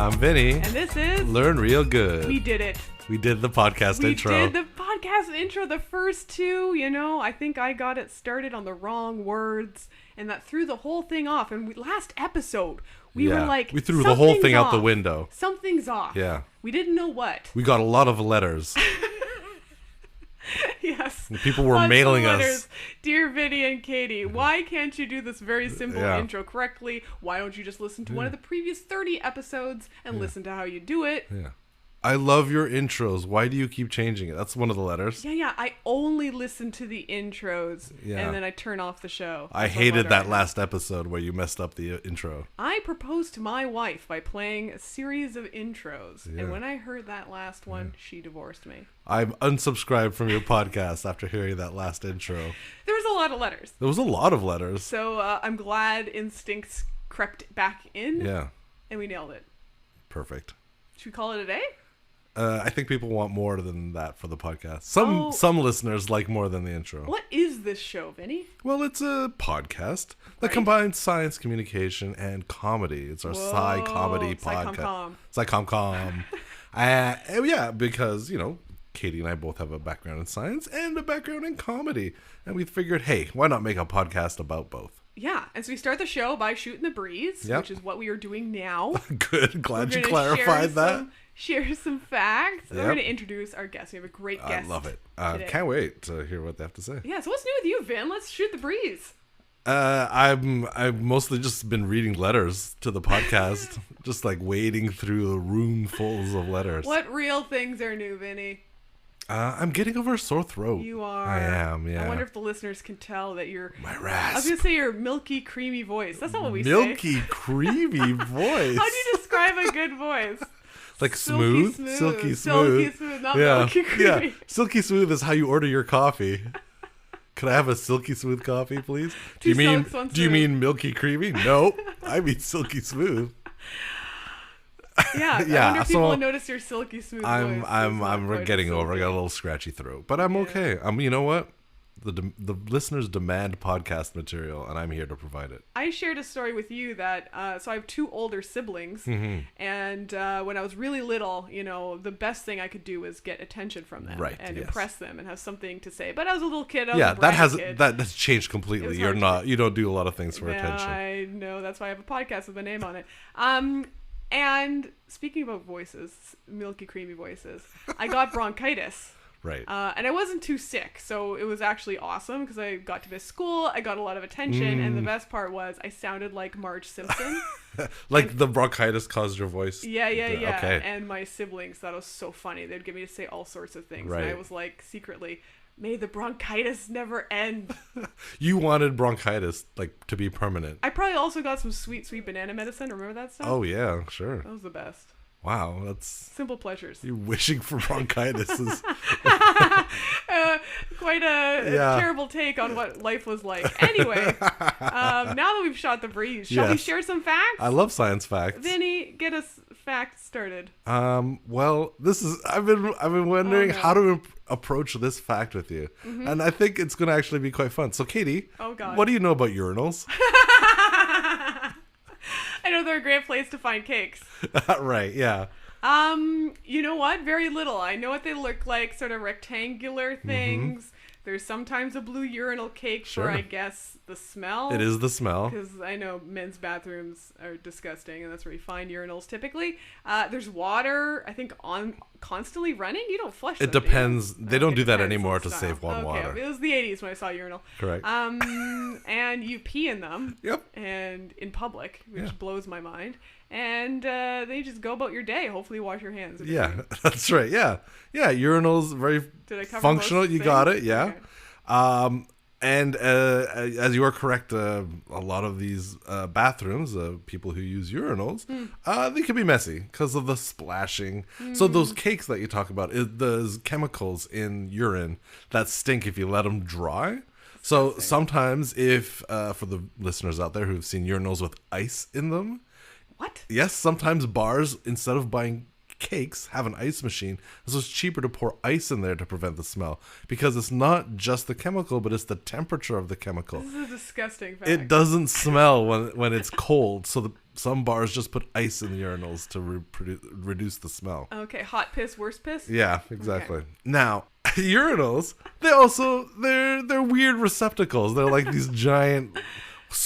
I'm Vinny. And this is... Learn Real Good. We did it. We did the podcast intro. We did the podcast intro. The first two, I think I got it started on the wrong words. And that threw the whole thing off. And last episode, we were like... We threw the whole thing out the window. Something's off. Yeah. We didn't know what. We got a lot of letters. Yes. And people were mailing us. Dear Vinny and Katie, why can't you do this very simple intro correctly? Why don't you just listen to one of the previous 30 episodes and listen to how you do it? Yeah. I love your intros. Why do you keep changing it? That's one of the letters. Yeah. I only listen to the intros and then I turn off the show. I hated that last episode where you messed up the intro. I proposed to my wife by playing a series of intros. Yeah. And when I heard that last one, she divorced me. I'm unsubscribed from your podcast after hearing that last intro. There was a lot of letters. There was a lot of letters. So I'm glad instincts crept back in. Yeah. And we nailed it. Perfect. Should we call it a day? I think people want more than that for the podcast. Some listeners like more than the intro. What is this show, Vinny? Well, it's a podcast that combines science, communication, and comedy. It's our sci-comedy podcast. Sci-com-com. Yeah, because, Katie and I both have a background in science and a background in comedy. And we figured, hey, why not make a podcast about both? Yeah, and so we start the show by shooting the breeze, which is what we are doing now. Good, glad you clarified that. Share some facts. We're going to introduce our guest. We have a great guest. I love it. Can't wait to hear what they have to say. Yeah, so what's new with you, Vin? Let's shoot the breeze. I've mostly just been reading letters to the podcast, just like wading through a room full of letters. What real things are new, Vinny? I'm getting over a sore throat. You are. I am, yeah. I wonder if the listeners can tell that you're... My rasp. I was going to say your milky, creamy voice. That's not what we say. Milky, creamy voice. How do you describe a good voice? Like silky smooth? Silky smooth, not milky creamy. Yeah, silky smooth is how you order your coffee. Could I have a silky smooth coffee, please? Do you mean milky creamy? No, I mean silky smooth. Yeah, I wonder if people notice your silky smooth voice. I'm getting over. I got a little scratchy throat, but I'm okay. You know what? The listeners demand podcast material, and I'm here to provide it. I shared a story with you that so I have two older siblings, and when I was really little, the best thing I could do was get attention from them and impress them and have something to say. But I was a little kid. That's changed completely. You don't do a lot of things for attention. I know, that's why I have a podcast with a name on it. And speaking about voices, milky creamy voices, I got bronchitis. Right. And I wasn't too sick, so it was actually awesome because I got to miss school, I got a lot of attention, and the best part was I sounded like Marge Simpson. The bronchitis caused your voice? Yeah. Okay. And my siblings thought it was so funny. They'd get me to say all sorts of things. Right. And I was like, secretly, may the bronchitis never end. You wanted bronchitis, to be permanent. I probably also got some sweet, sweet banana medicine. Remember that stuff? Oh, yeah, sure. That was the best. Wow, that's... Simple pleasures. You're wishing for bronchitis is... quite a terrible take on what life was like. Anyway, now that we've shot the breeze, shall we share some facts? I love science facts. Vinny, get us facts started. Well, this is... I've been wondering how to approach this fact with you. And I think it's going to actually be quite fun. So, Katie, what do you know about urinals? I know they're a great place to find cakes. Right, yeah. You know what? Very little. I know what they look like, sort of rectangular things. There's sometimes a blue urinal cake for, I guess, the smell. It is the smell. Because I know men's bathrooms are disgusting, and that's where you find urinals typically. There's water, I think, constantly running. You don't flush them. It depends. They don't do that anymore to save water. It was the 80s when I saw urinal. Correct. And you pee in them. Yep. And in public, which blows my mind. And then you just go about your day. Hopefully wash your hands. Yeah, that's right. Yeah. Urinals, very functional. You got it. Yeah. Okay. And as you are correct, a lot of these bathrooms, people who use urinals, they can be messy because of the splashing. So those cakes that you talk about, there's chemicals in urine that stink if you let them dry. So sometimes if, for the listeners out there who've seen urinals with ice in them, what? Yes, sometimes bars, instead of buying cakes, have an ice machine. So it's cheaper to pour ice in there to prevent the smell. Because it's not just the chemical, but it's the temperature of the chemical. This is a disgusting fact. It doesn't smell when it's cold. So some bars just put ice in the urinals to reduce the smell. Okay, hot piss, worse piss? Yeah, exactly. Okay. Now, urinals, they're weird receptacles. They're like these giant,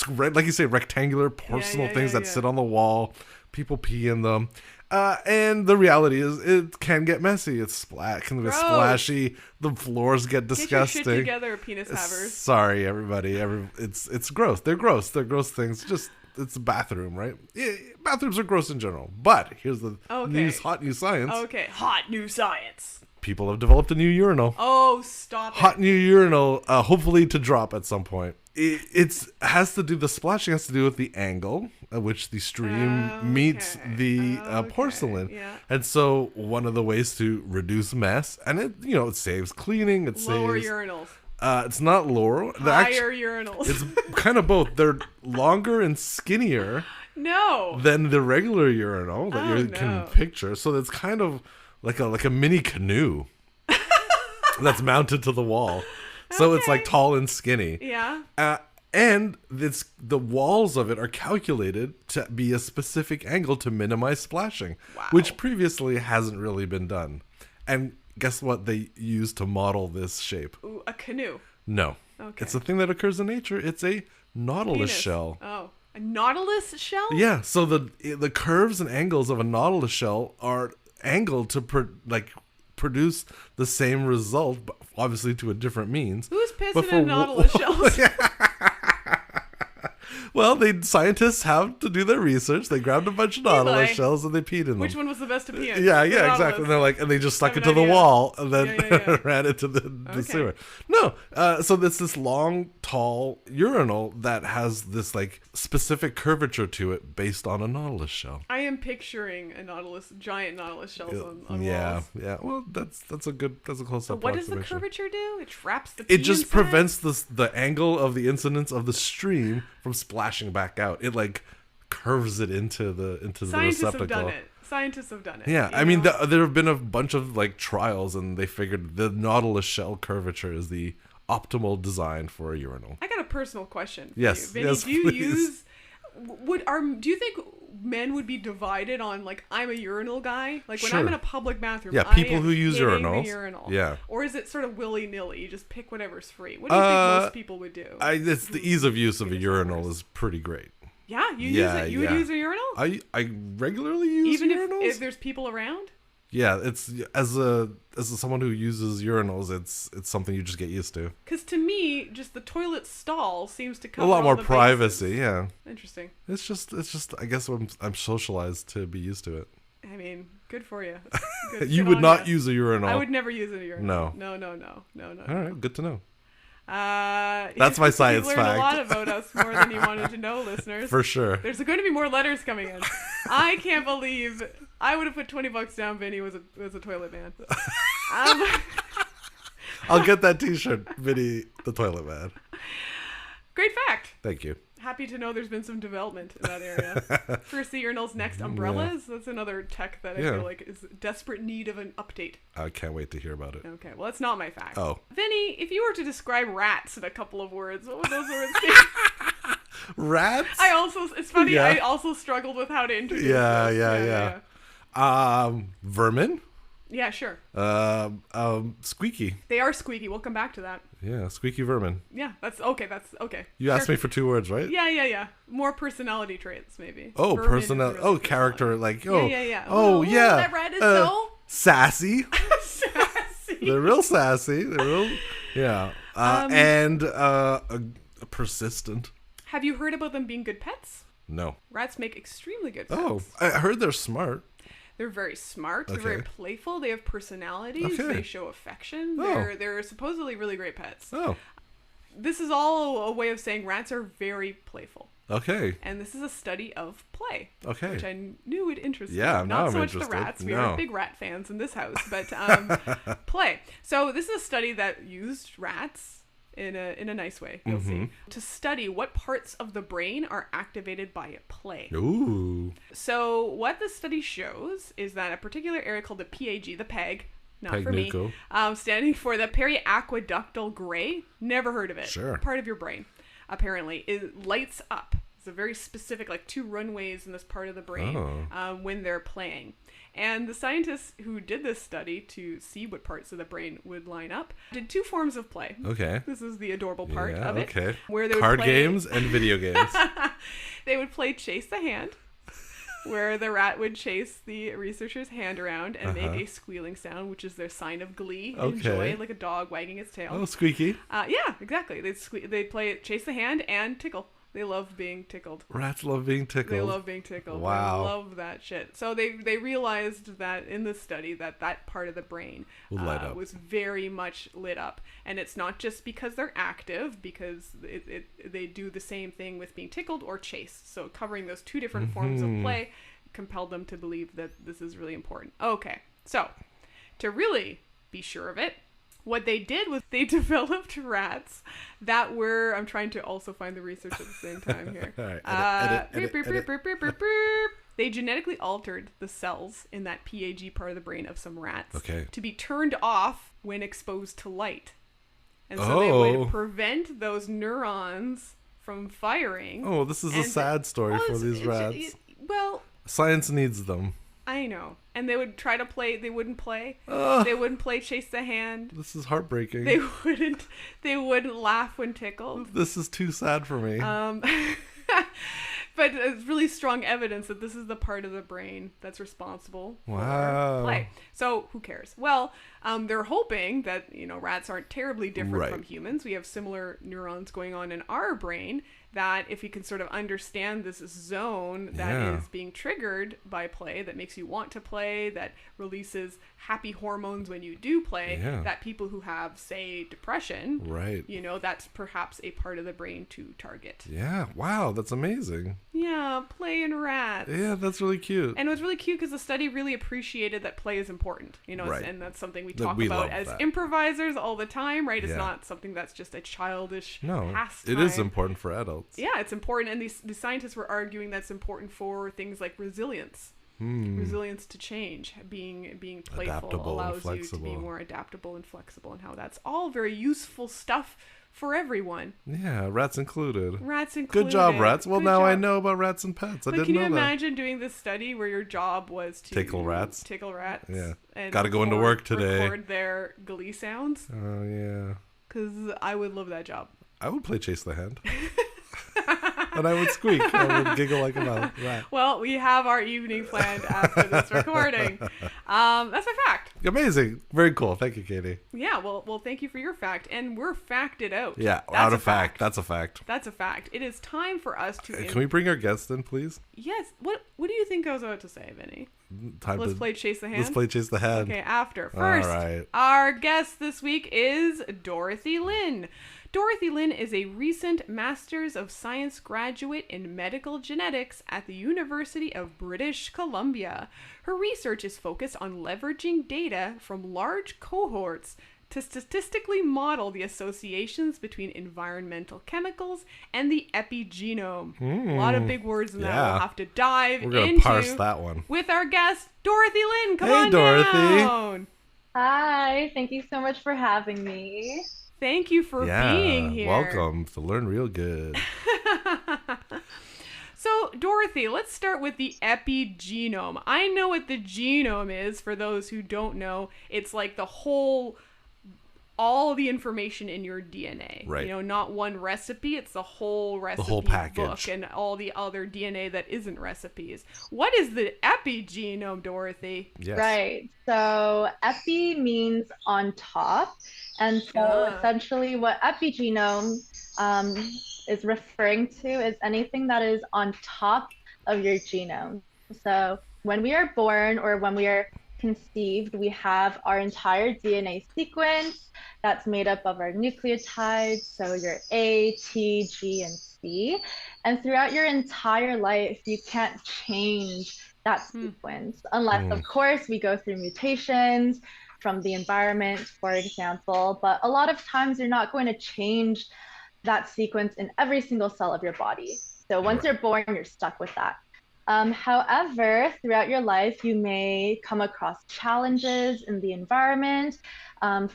like you say, rectangular porcelain things that sit on the wall. People pee in them. And the reality is it can get messy. It can get splashy. The floors get disgusting. Get your shit together, penis havers. Sorry, everybody. It's gross. They're gross. They're gross things. Just it's a bathroom, right? Yeah, bathrooms are gross in general. But here's the hot new science. Okay, hot new science. People have developed a new urinal. Oh, stop it. Hot new urinal, hopefully to drop at some point. The splashing has to do with the angle at which the stream meets the porcelain. Yeah. And so one of the ways to reduce mess, and it saves cleaning, lower urinals. It's not lower. Higher urinals. It's kind of both. They're longer and skinnier than the regular urinal that you can picture. So it's kind of like a mini canoe that's mounted to the wall. So it's like tall and skinny. Yeah. And the walls of it are calculated to be a specific angle to minimize splashing, which previously hasn't really been done. And guess what they use to model this shape? Ooh, a canoe. No. Okay. It's a thing that occurs in nature. It's a nautilus shell. Oh, a nautilus shell? Yeah. So the curves and angles of a nautilus shell are angled to produce the same result, but obviously to a different means. Who's pissing in nautilus shells? Well, scientists have to do their research. They grabbed a bunch of nautilus shells and they peed in them. Which one was the best to pee in? Yeah, exactly. And they just stuck it to the wall and then ran it to the sewer. No, so there's this long, tall urinal that has this specific curvature to it based on a nautilus shell. I am picturing giant nautilus shells on walls. Yeah. Well, that's a close up. What does the curvature do? It traps the pee It just prevents the angle of the incidence of the stream from splashing back out. It curves it into the receptacle. Scientists have done it. Yeah, I mean there have been a bunch of trials, and they figured the nautilus shell curvature is the optimal design for a urinal. I got a personal question for you. Vinny, Yes, do you please. do you think men would be divided on I'm a urinal guy? When Sure. I'm in a public bathroom, yeah, people who use urinals. Urinal. Yeah. Or is it sort of willy-nilly? You just pick whatever's free. What do you think most people would do? It's the ease of use of a urinal is pretty great. Yeah, you use it. You would use a urinal? I regularly use even urinals. if there's people around? Yeah, it's someone who uses urinals, it's something you just get used to. Because to me, just the toilet stall seems to cover a lot more bases. privacy. Yeah, interesting. It's just. I guess I'm socialized to be used to it. I mean, good for you. You would not use a urinal. I would never use a urinal. No. No. All right, good to know. That's my science fact. You learned a lot about us, more than you wanted to know, listeners. For sure. There's going to be more letters coming in. I can't believe I would have put $20 down. Vinny was a toilet man. I'll get that T-shirt, Vinny the Toilet Man. Great fact. Thank you. Happy to know there's been some development in that area. First, the urinals, next umbrellas. Yeah. That's another tech that I feel like is desperate need of an update. I can't wait to hear about it. Okay, well, that's not my fact. Oh. Vinny, if you were to describe rats in a couple of words, what would those words be? Rats? It's funny, I also struggled with how to introduce this. Vermin? Yeah, sure. Squeaky. They are squeaky. We'll come back to that. Yeah, squeaky vermin. Yeah, that's okay. You asked me for 2 words, right? Yeah. More personality traits, maybe. Oh, personality. Oh, character. Yeah. Oh, yeah. That rat is so sassy. Sassy. They're real sassy. They're real. Yeah. And persistent. Have you heard about them being good pets? No. Rats make extremely good pets. Oh, I heard they're smart. They're very smart. They're very playful. They have personalities. Okay. They show affection. Oh. They're supposedly really great pets. Oh. This is all a way of saying rats are very playful. Okay. And this is a study of play. Okay. Which I knew would interest you. Yeah, Not I'm so much interested. the rats. We No. are big rat fans in this house. But play. So this is a study that used rats in a nice way, you'll see, to study what parts of the brain are activated by play. Ooh. So what the study shows is that a particular area called the PAG, the PEG, not for me, standing for the periaqueductal gray, never heard of it. Sure. Part of your brain, apparently, it lights up. It's a very specific, like 2 runways in this part of the brain when they're playing. And the scientists who did this study to see what parts of the brain would line up did 2 forms of play. Okay. This is the adorable part of it. Okay. Where they would Card games and video games. They would play Chase the Hand, where the rat would chase the researcher's hand around and make a squealing sound, which is their sign of glee and joy, like a dog wagging its tail. Oh, squeaky. Yeah, exactly. They'd play Chase the Hand and tickle. They love being tickled. Rats love being tickled. They love being tickled. Wow. They love that shit. So they realized that in the study that part of the brain was very much lit up. And it's not just because they're active, because they do the same thing with being tickled or chased. So covering those 2 different forms of play compelled them to believe that this is really important. Okay, so to really be sure of it, what they did was they developed rats that were... I'm trying to also find the research at the same time here. Edit. They genetically altered the cells in that PAG part of the brain of some rats to be turned off when exposed to light. And so they would prevent those neurons from firing. Oh, this is a sad story for these rats. Well... Science needs them. I know. And they would try to play. They wouldn't play. They wouldn't play Chase the Hand. This is heartbreaking. They wouldn't laugh when tickled. This is too sad for me. But it's really strong evidence that this is the part of the brain that's responsible for play. So who cares? Well, they're hoping that, rats aren't terribly different from humans. We have similar neurons going on in our brain, that if you can sort of understand this zone that is being triggered by play, that makes you want to play, that releases happy hormones when you do play, that people who have, say, depression, that's perhaps a part of the brain to target. Yeah. Wow. That's amazing. Yeah. Play in rats. Yeah. That's really cute. And it was really cute because the study really appreciated that play is important, and that's something we talk about as improvisers all the time, right? It's not something that's just a childish pastime. It is important for adults. Yeah, it's important. And the scientists were arguing that's important for things like resilience. Resilience to change. Being playful adaptable allows you to be more adaptable and flexible, and how that's all very useful stuff for everyone. Yeah, rats included. Rats included. Good job, rats. Well, now I know about rats and pets. I didn't know that. Can you imagine doing this study where your job was to tickle rats? Yeah. And got to go into work today. Record their glee sounds. Oh, yeah. Because I would love that job. I would play Chase the Hand. And I would squeak. I would giggle like a rat. Well, we have our evening planned after this recording. That's my fact. Amazing. Very cool. Thank you, Katie. Yeah, well, thank you for your fact. And we're facted out. Yeah, out of fact. That's a fact. That's a fact. It is time for us to... Can we bring our guest in, please? Yes. What do you think I was about to say, Vinny? Let's play Chase the Hand? Let's play Chase the Hand. Okay, after. First, our guest this week is Dorothy Lin. Dorothy Lin is a recent Masters of Science graduate in medical genetics at the University of British Columbia. Her research is focused on leveraging data from large cohorts to statistically model the associations between environmental chemicals and the epigenome. A lot of big words in that we'll have to dive into. We're going to parse that one. With our guest, Dorothy Lin. Come on Dorothy. down. Hi, thank you so much for having me. Thank you for being here. Welcome to Learn Real Good. So, Dorothy, let's start with the epigenome. I know what the genome is. For those who don't know, it's like all the information in your DNA. Right. Not one recipe. It's the whole recipe the whole package book and all the other DNA that isn't recipes. What is the epigenome, Dorothy? Yes. Right. So epi means on top. And so essentially what epigenome is referring to is anything that is on top of your genome. So when we are born or when we are conceived, we have our entire DNA sequence that's made up of our nucleotides, so your A, T, G, and C. And throughout your entire life, you can't change that sequence unless, of course, we go through mutations from the environment, for example. But a lot of times you're not going to change that sequence in every single cell of your body. So once you're born, you're stuck with that. However, throughout your life, you may come across challenges in the environment.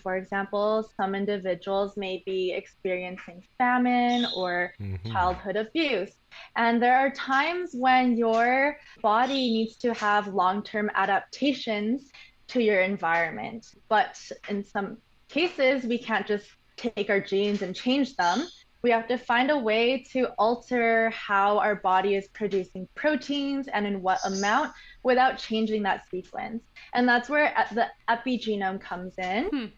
For example, some individuals may be experiencing famine or childhood abuse. And there are times when your body needs to have long-term adaptations to your environment. But in some cases, we can't just take our genes and change them. We have to find a way to alter how our body is producing proteins and in what amount without changing that sequence. And that's where the epigenome comes in.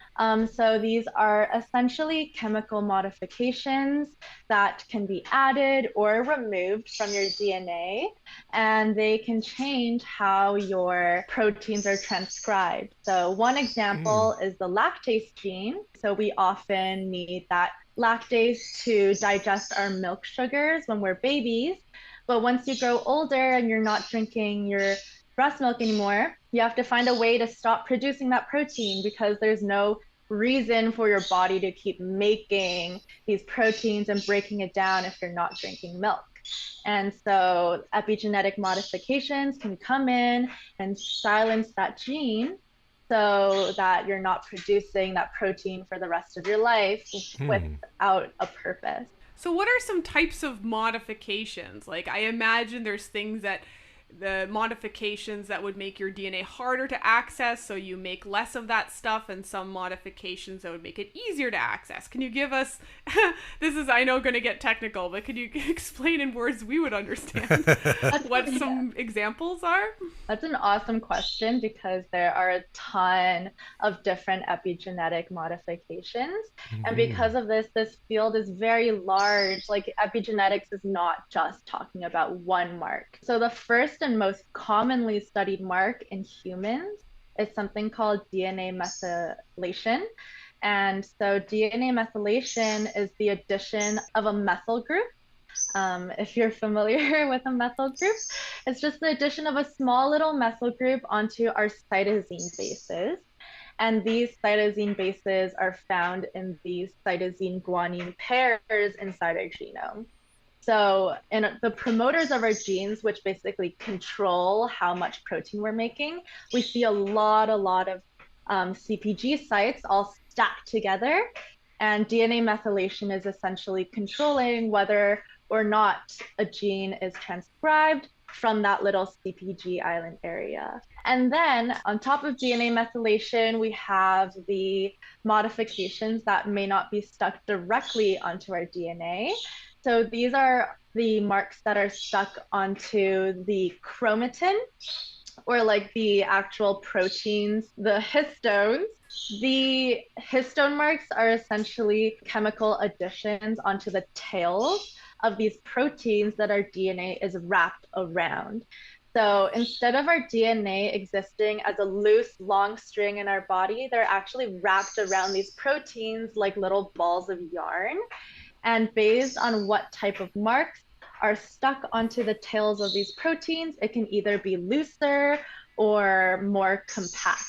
So these are essentially chemical modifications that can be added or removed from your DNA, and they can change how your proteins are transcribed. So one example is the lactase gene. So we often need that lactase to digest our milk sugars when we're babies. But once you grow older and you're not drinking your breast milk anymore, you have to find a way to stop producing that protein because there's no reason for your body to keep making these proteins and breaking it down if you're not drinking milk. And so epigenetic modifications can come in and silence that gene so that you're not producing that protein for the rest of your life without a purpose. So what are some types of modifications? Like, I imagine there's things that the modifications that would make your DNA harder to access, so you make less of that stuff, and some modifications that would make it easier to access. Can you give us, this is, I know, going to get technical, but could you explain in words we would understand what some examples are? That's an awesome question because there are a ton of different epigenetic modifications. And because of this, this field is very large. Like, epigenetics is not just talking about one mark. So the first and most commonly studied mark in humans is something called DNA methylation. And so DNA methylation is the addition of a methyl group. If you're familiar with a methyl group, it's just the addition of a small little methyl group onto our cytosine bases. And these cytosine bases are found in these cytosine guanine pairs inside our genome. So in the promoters of our genes, which basically control how much protein we're making, we see a lot of CPG sites all stacked together. And DNA methylation is essentially controlling whether or not a gene is transcribed from that little CPG island area. And then on top of DNA methylation, we have the modifications that may not be stuck directly onto our DNA. So these are the marks that are stuck onto the chromatin, or like the actual proteins, the histones. The histone marks are essentially chemical additions onto the tails of these proteins that our DNA is wrapped around. So instead of our DNA existing as a loose, long string in our body, they're actually wrapped around these proteins like little balls of yarn. And based on what type of marks are stuck onto the tails of these proteins, it can either be looser or more compact.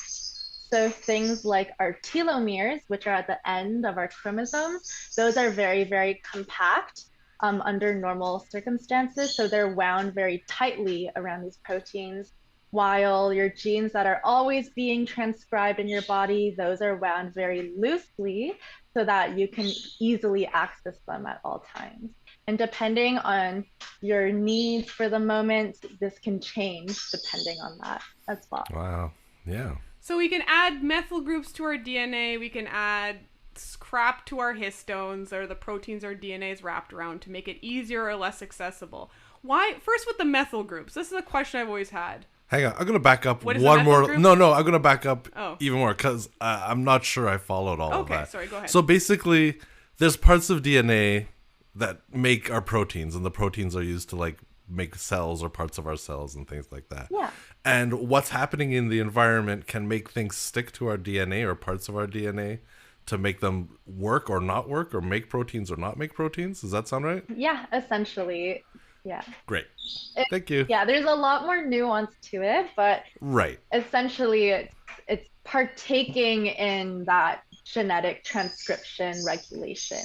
So things like our telomeres, which are at the end of our chromosomes, those are very, very compact under normal circumstances. So they're wound very tightly around these proteins, while your genes that are always being transcribed in your body, those are wound very loosely so that you can easily access them at all times. And depending on your needs for the moment, this can change depending on that as well. Wow. Yeah. So we can add methyl groups to our DNA. We can add scrap to our histones, or the proteins our DNA is wrapped around, to make it easier or less accessible. Why? First, with the methyl groups. This is a question I've always had. Hang on, I'm going to back up one more. Group? No, I'm going to back up even more because I'm not sure I followed all of that. Okay, sorry, go ahead. So basically, there's parts of DNA that make our proteins, and the proteins are used to like make cells or parts of our cells and things like that. Yeah. And what's happening in the environment can make things stick to our DNA or parts of our DNA to make them work or not work, or make proteins or not make proteins. Does that sound right? Yeah, essentially. Yeah. Great. Thank you. Yeah, there's a lot more nuance to it, but right. Essentially it's partaking in that genetic transcription regulation.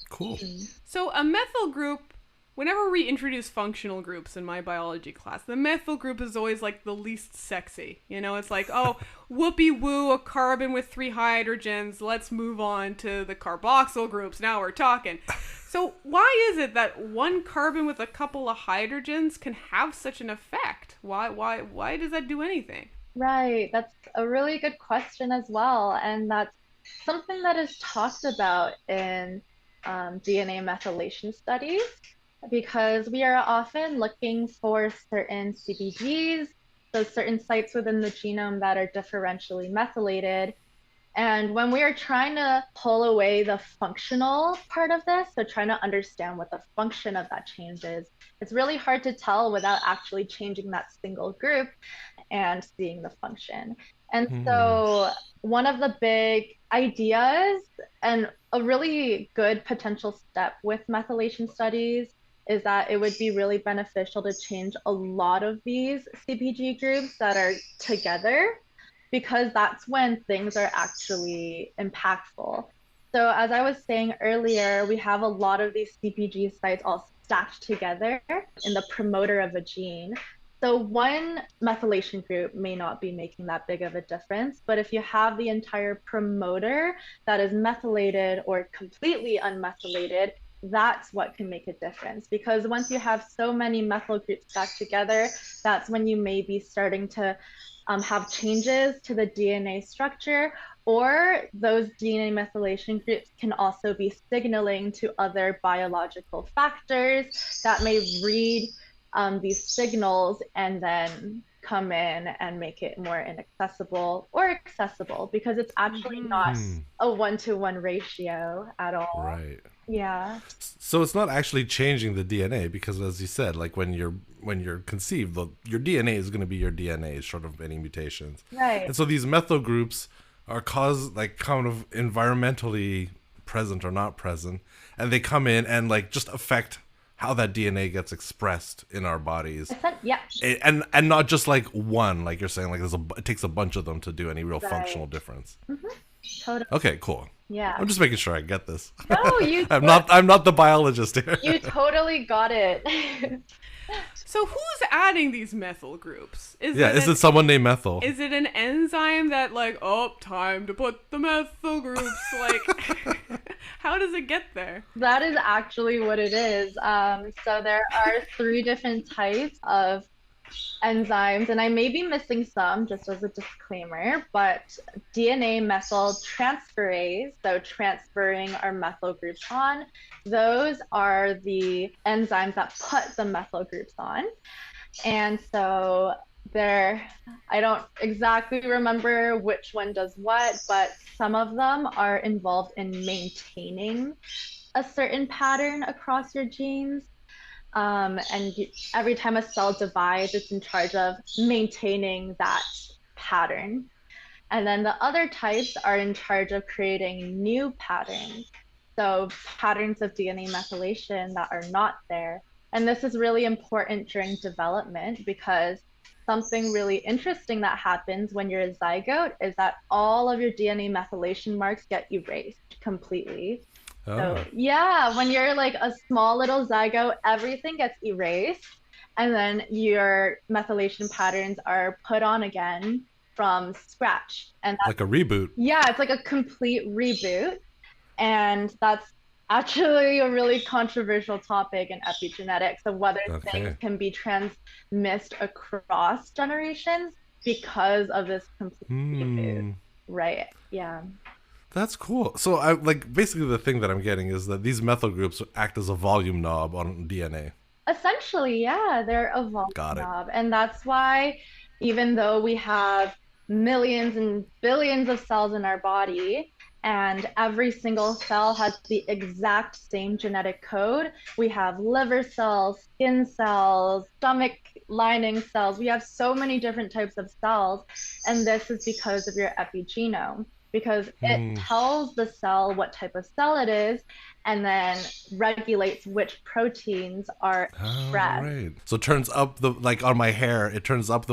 Cool. So a methyl group whenever we introduce functional groups in my biology class, the methyl group is always like the least sexy. You know, it's like, oh, whoopee woo, a carbon with 3 hydrogens. Let's move on to the carboxyl groups. Now we're talking. So why is it that one carbon with a couple of hydrogens can have such an effect? Why does that do anything? Right. That's a really good question as well. And that's something that is talked about in DNA methylation studies, because we are often looking for certain CpGs, so certain sites within the genome that are differentially methylated. And when we are trying to pull away the functional part of this, so trying to understand what the function of that change is, it's really hard to tell without actually changing that single group and seeing the function. And so one of the big ideas and a really good potential step with methylation studies is that it would be really beneficial to change a lot of these CpG groups that are together, because that's when things are actually impactful. So as I was saying earlier, we have a lot of these CpG sites all stacked together in the promoter of a gene. So one methylation group may not be making that big of a difference, but if you have the entire promoter that is methylated or completely unmethylated, that's what can make a difference. Because once you have so many methyl groups stacked together, that's when you may be starting to have changes to the DNA structure, or those DNA methylation groups can also be signaling to other biological factors that may read these signals and then come in and make it more inaccessible or accessible, because it's actually not a 1-to-1 ratio at all. Right. Yeah. So it's not actually changing the DNA, because as you said, like when you're conceived, your DNA is going to be your DNA, short of any mutations. Right. And so these methyl groups are kind of environmentally present or not present, and they come in and like just affect how that DNA gets expressed in our bodies. Yeah. And not just like one, like you're saying, like it takes a bunch of them to do any real functional difference. Totally. Okay, cool. Yeah. I'm just making sure I get this. No, you. I'm not the biologist here. You totally got it. So who's adding these methyl groups? Is it someone named Methyl? Is it an enzyme that like, oh, time to put the methyl groups, like, how does it get there? That is actually what it is. So there are 3 different types of enzymes, and I may be missing some just as a disclaimer, but DNA methyltransferase, so transferring our methyl groups on, those are the enzymes that put the methyl groups on. And so I don't exactly remember which one does what, but some of them are involved in maintaining a certain pattern across your genes. Every time a cell divides, it's in charge of maintaining that pattern. And then the other types are in charge of creating new patterns. So patterns of DNA methylation that are not there. And this is really important during development, because something really interesting that happens when you're a zygote is that all of your DNA methylation marks get erased completely. So yeah, when you're like a small little zygote, everything gets erased, and then your methylation patterns are put on again from scratch. And that's, like a reboot. Yeah, it's like a complete reboot. And that's actually a really controversial topic in epigenetics of whether things can be transmissed across generations because of this complete reboot. Right. Yeah. That's cool. So basically the thing that I'm getting is that these methyl groups act as a volume knob on DNA. Essentially, yeah, they're a volume knob. And that's why, even though we have millions and billions of cells in our body, and every single cell has the exact same genetic code, we have liver cells, skin cells, stomach lining cells. We have so many different types of cells, and this is because of your epigenome. Because it tells the cell what type of cell it is, and then regulates which proteins are expressed. Right. So it turns up on my hair, it turns up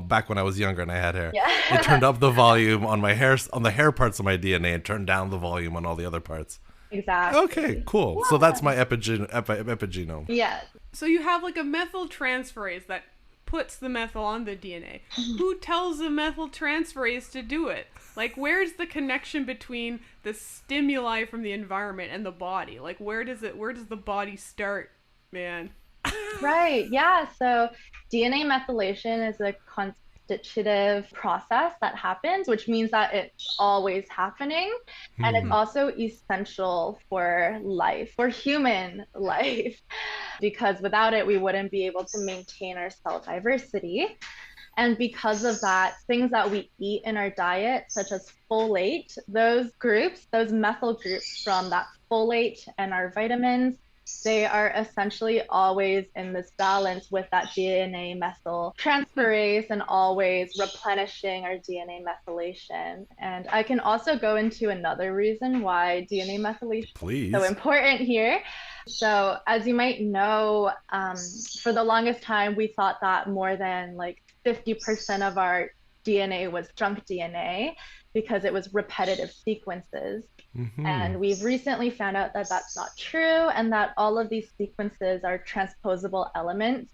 back when I was younger and I had hair, it turned up the volume on my hair, on the hair parts of my DNA, and turned down the volume on all the other parts. Exactly. Okay, cool. Yeah. So that's my epigenome. Yes. So you have like a methyltransferase that puts the methyl on the DNA. Who tells the methyltransferase to do it? Like, where's the connection between the stimuli from the environment and the body? Like, where does the body start, man? Right. Yeah. So DNA methylation is a constitutive process that happens, which means that it's always happening. And it's also essential for life, for human life, because without it, we wouldn't be able to maintain our cell diversity. And because of that, things that we eat in our diet, such as folate, those groups, those methyl groups from that folate and our vitamins, they are essentially always in this balance with that DNA methyl transferase and always replenishing our DNA methylation. And I can also go into another reason why DNA methylation is so important here. So as you might know, for the longest time, we thought that more than like 50% of our DNA was junk DNA because it was repetitive sequences. And we've recently found out that that's not true and that all of these sequences are transposable elements,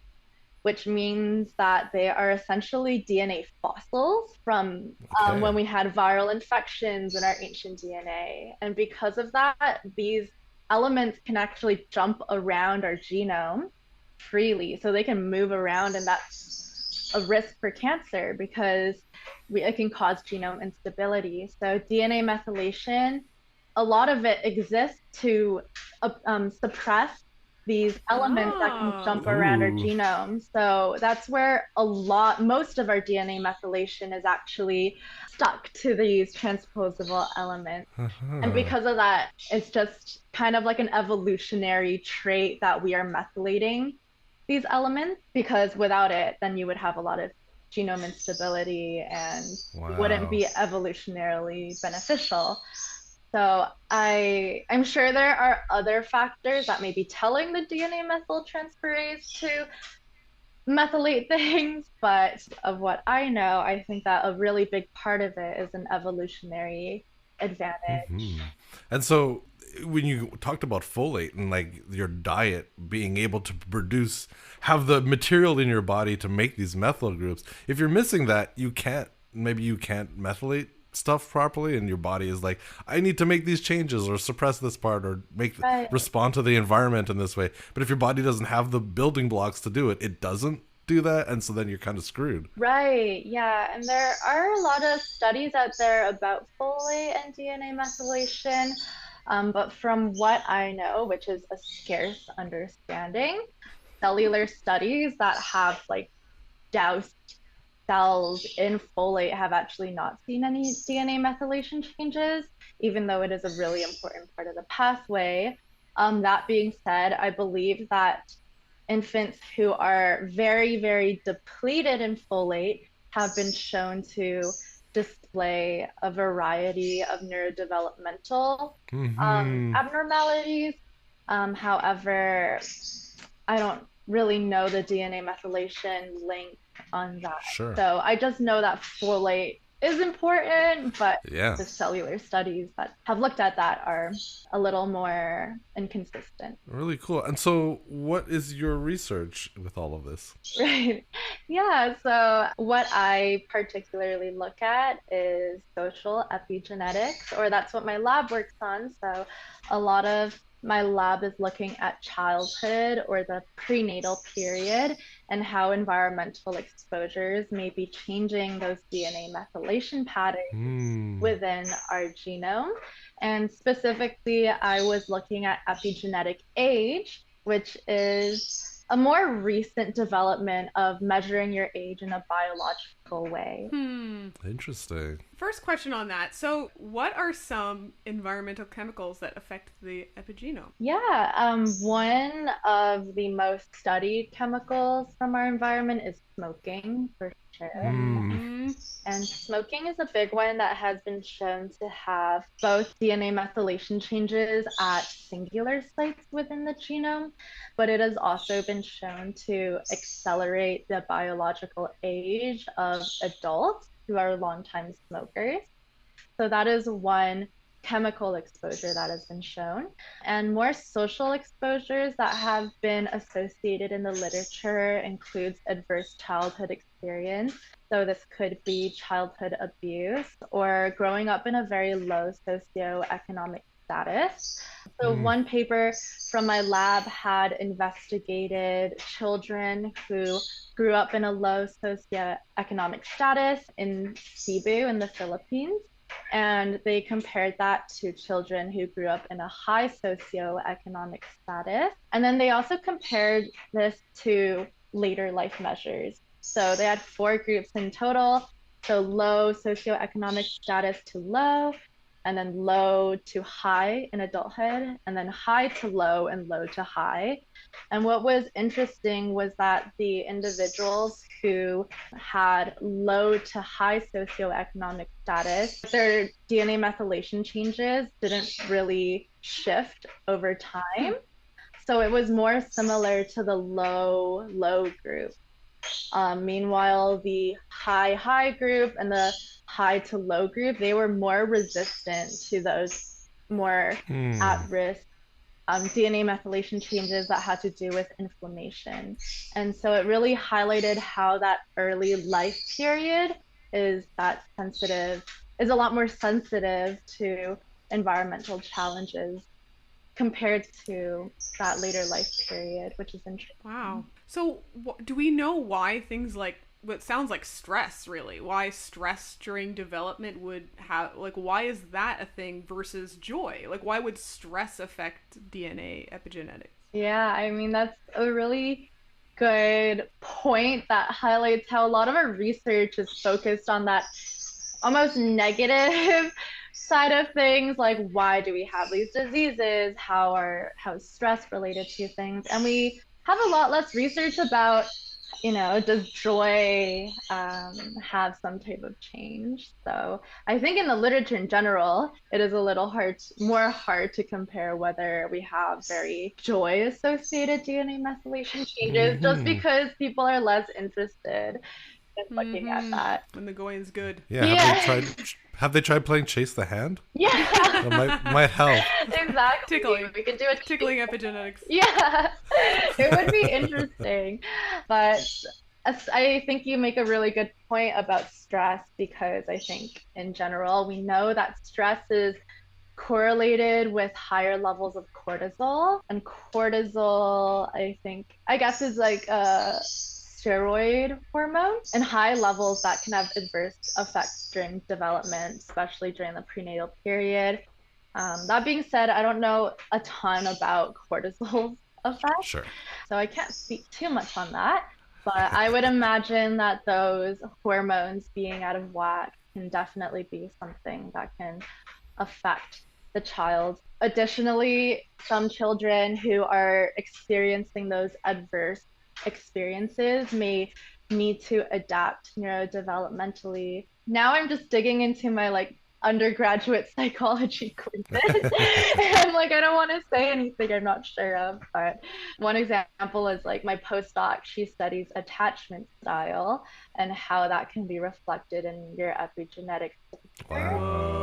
which means that they are essentially DNA fossils from when we had viral infections in our ancient DNA. And because of that, these elements can actually jump around our genome freely. So they can move around, and that's a risk for cancer because it can cause genome instability. So DNA methylation, a lot of it exists to suppress these elements that can jump around our genome. So that's where most of our DNA methylation is actually stuck to these transposable elements. And because of that, it's just kind of like an evolutionary trait that we are methylating these elements, because without it, then you would have a lot of genome instability and wouldn't be evolutionarily beneficial. So I'm sure there are other factors that may be telling the DNA methyltransferase to methylate things, but of what I know, I think that a really big part of it is an evolutionary advantage. And so when you talked about folate and like your diet being able to have the material in your body to make these methyl groups, if you're missing that, you can't methylate stuff properly, and your body is like, I need to make these changes or suppress this part or respond to the environment in this way. But if your body doesn't have the building blocks to do it, it doesn't do that, and so then you're kind of screwed. Right. Yeah. And there are a lot of studies out there about folate and DNA methylation. But from what I know, which is a scarce understanding, cellular studies that have like doused cells in folate have actually not seen any DNA methylation changes, even though it is a really important part of the pathway. That being said, I believe that infants who are very, very depleted in folate have been shown to display a variety of neurodevelopmental abnormalities. However, I don't really know the DNA methylation link on that. Sure. So I just know that folate is important, but the cellular studies that have looked at that are a little more inconsistent. Really cool. And so what is your research with all of this? Right. Yeah. So what I particularly look at is social epigenetics, or that's what my lab works on. So a lot of my lab is looking at childhood or the prenatal period and how environmental exposures may be changing those DNA methylation patterns within our genome. And specifically, I was looking at epigenetic age, which is a more recent development of measuring your age in a biological way. Interesting. First question on that. So what are some environmental chemicals that affect the epigenome? Yeah, one of the most studied chemicals from our environment is smoking, for sure. And smoking is a big one that has been shown to have both DNA methylation changes at singular sites within the genome, but it has also been shown to accelerate the biological age of adults who are longtime smokers. So that is one chemical exposure that has been shown, and more social exposures that have been associated in the literature includes adverse childhood experience. So this could be childhood abuse or growing up in a very low socioeconomic status. So one paper from my lab had investigated children who grew up in a low socioeconomic status in Cebu in the Philippines. And they compared that to children who grew up in a high socioeconomic status. And then they also compared this to later life measures. So they had 4 groups in total. So low socioeconomic status to low, and then low to high in adulthood, and then high to low and low to high. And what was interesting was that the individuals who had low to high socioeconomic status, their DNA methylation changes didn't really shift over time. So it was more similar to the low group. Meanwhile, the high group and the high to low group, they were more resistant to those more at risk DNA methylation changes that had to do with inflammation. And so it really highlighted how that early life period is a lot more sensitive to environmental challenges compared to that later life period, which is interesting. Wow. So do we know why things like what sounds like stress, really, why stress during development would have, like, why is that a thing versus joy? Like, why would stress affect DNA epigenetics? Yeah, I mean, that's a really good point that highlights how a lot of our research is focused on that almost negative side of things, like why do we have these diseases, how stress related to things, and we have a lot less research about, does joy have some type of change. So I think in the literature in general, it is a little more hard to compare whether we have very joy associated DNA methylation changes, just because people are less interested in looking at that. When the going's good. Yeah. Have they tried playing Chase the Hand? Yeah. That might help. Exactly. Tickling. We could do a tickling epigenetics. Yeah. It would be interesting. But I think you make a really good point about stress, because I think in general, we know that stress is correlated with higher levels of cortisol. And cortisol, I guess is like a steroid hormone, and high levels that can have adverse effects during development, especially during the prenatal period. That being said, I don't know a ton about cortisol's effects. Sure. So I can't speak too much on that, but I would imagine that those hormones being out of whack can definitely be something that can affect the child. Additionally, some children who are experiencing those adverse experiences may need to adapt neurodevelopmentally. Now I'm just digging into my undergraduate psychology courses and I don't want to say anything I'm not sure of, but one example is my postdoc, she studies attachment style and how that can be reflected in your epigenetics. Wow.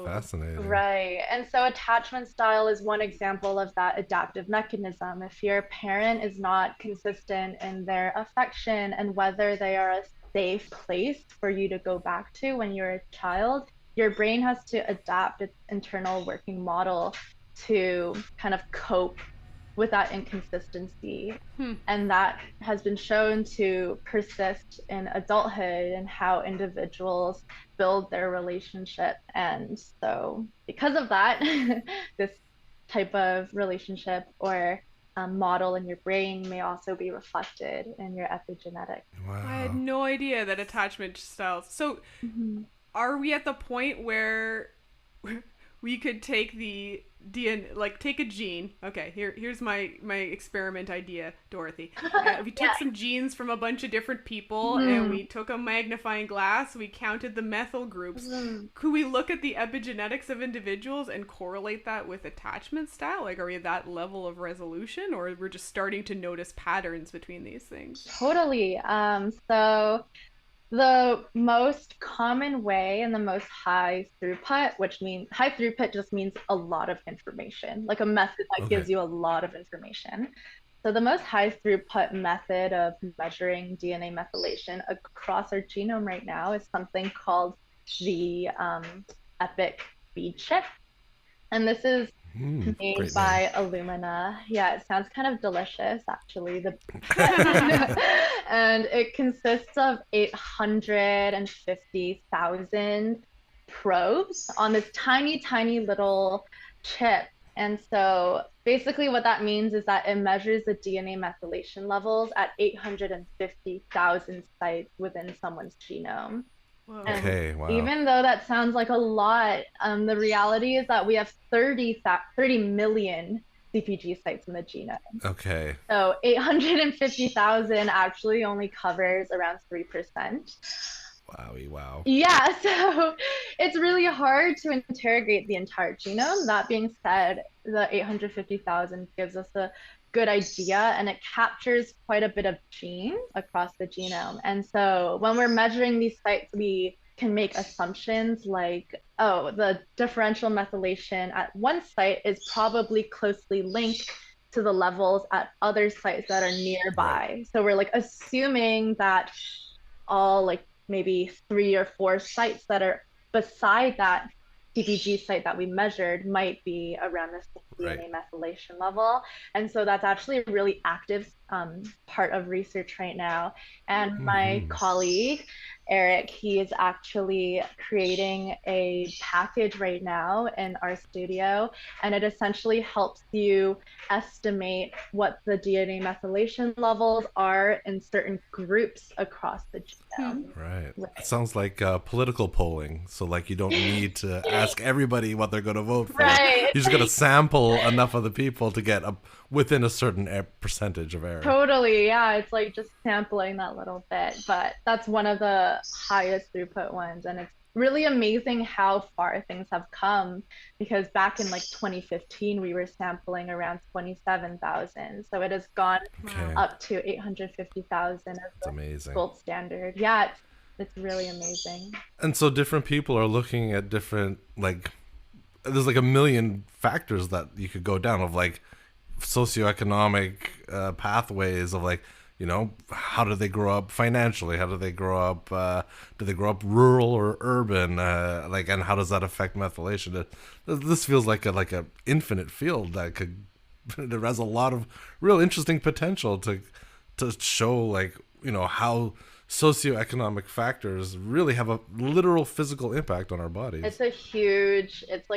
Fascinating. Right. And so attachment style is one example of that adaptive mechanism. If your parent is not consistent in their affection and whether they are a safe place for you to go back to when you're a child, your brain has to adapt its internal working model to kind of cope with that inconsistency. And that has been shown to persist in adulthood and how individuals build their relationship. And so because of that, this type of relationship or model in your brain may also be reflected in your epigenetics. Wow. I had no idea that attachment styles. So are we at the point where we could take the DNA, take a gene? Okay, here's my experiment idea, Dorothy. We took some genes from a bunch of different people, and we took a magnifying glass. We counted the methyl groups. Could we look at the epigenetics of individuals and correlate that with attachment style? Are we at that level of resolution, or we're just starting to notice patterns between these things? Totally. So The most common way and the most high throughput, which means high throughput just means a lot of information, like a method that gives you a lot of information. So the most high throughput method of measuring DNA methylation across our genome right now is something called the EPIC bead chip. And this is made by Illumina. Yeah, it sounds kind of delicious, actually. And it consists of 850,000 probes on this tiny, tiny little chip. And so basically what that means is that it measures the DNA methylation levels at 850,000 sites within someone's genome. Okay, wow. Even though that sounds like a lot, the reality is that we have 30 million CpG sites in the genome. Okay. So 850,000 actually only covers around 3%. Wow. Yeah, so it's really hard to interrogate the entire genome. That being said, the 850,000 gives us a good idea, and it captures quite a bit of genes across the genome. And so when we're measuring these sites, we can make assumptions like, oh, the differential methylation at one site is probably closely linked to the levels at other sites that are nearby. So we're like assuming that all like maybe 3 or 4 sites that are beside that CpG site that we measured might be around this DNA methylation level. And so that's actually a really active part of research right now. And my colleague, Eric, he is actually creating a package right now in our studio, and it essentially helps you estimate what the DNA methylation levels are in certain groups across the genome. Right. It sounds like political polling. So like you don't need to ask everybody what they're going to vote for. You're just going to sample enough of the people to get within a certain percentage of error. Totally, yeah. It's like just sampling that little bit, but that's one of the highest throughput ones, and it's really amazing how far things have come, because back in like 2015 we were sampling around 27,000, so it has gone up to 850,000 as the gold standard. Yeah, it's really amazing. And so different people are looking at different, like, there's like a million factors that you could go down of, like socioeconomic pathways of, like, you know, how do they grow up financially? How do they grow up? Do they grow up rural or urban? Like, and how does that affect methylation? This feels like a infinite field that could. There has a lot of real interesting potential to show, like, you know, how socioeconomic factors really have a literal physical impact on our bodies. It's like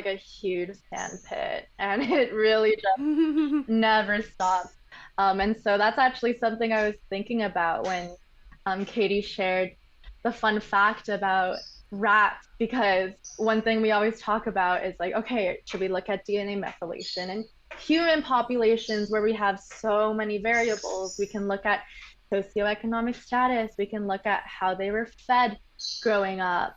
a huge sandpit, and it really just never stops. And so that's actually something I was thinking about when Katie shared the fun fact about rats, because one thing we always talk about is like, okay, should we look at DNA methylation in human populations where we have so many variables? We can look at socioeconomic status, we can look at how they were fed growing up,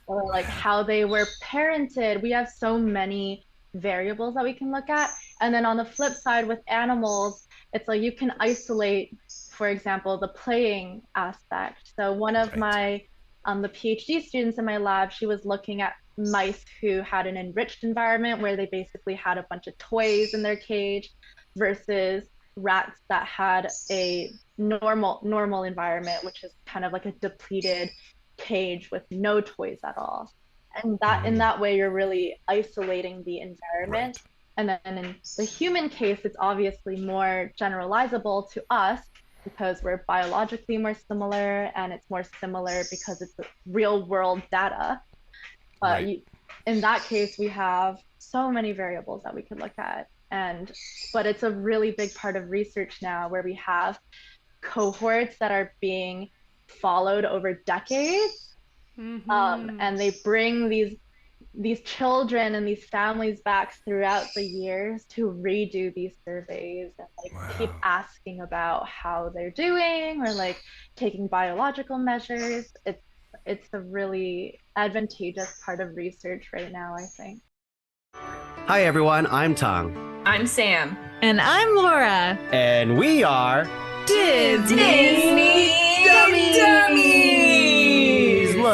or like how they were parented. We have so many variables that we can look at. And then on the flip side with animals, it's like you can isolate, for example, the playing aspect. So one of my the PhD students in my lab, she was looking at mice who had an enriched environment where they basically had a bunch of toys in their cage, versus rats that had a normal environment, which is kind of like a depleted cage with no toys at all. And that in that way, you're really isolating the environment. And then in the human case, it's obviously more generalizable to us because we're biologically more similar, and it's more similar because it's real world data. But in that case, we have so many variables that we could look at. But it's a really big part of research now, where we have cohorts that are being followed over decades. And they bring these children and these families back throughout the years to redo these surveys and like keep asking about how they're doing, or like taking biological measures. It's a really advantageous part of research right now, I think. Hi everyone, I'm Tong. I'm Sam. And I'm Laura. And we are Disney Dummies!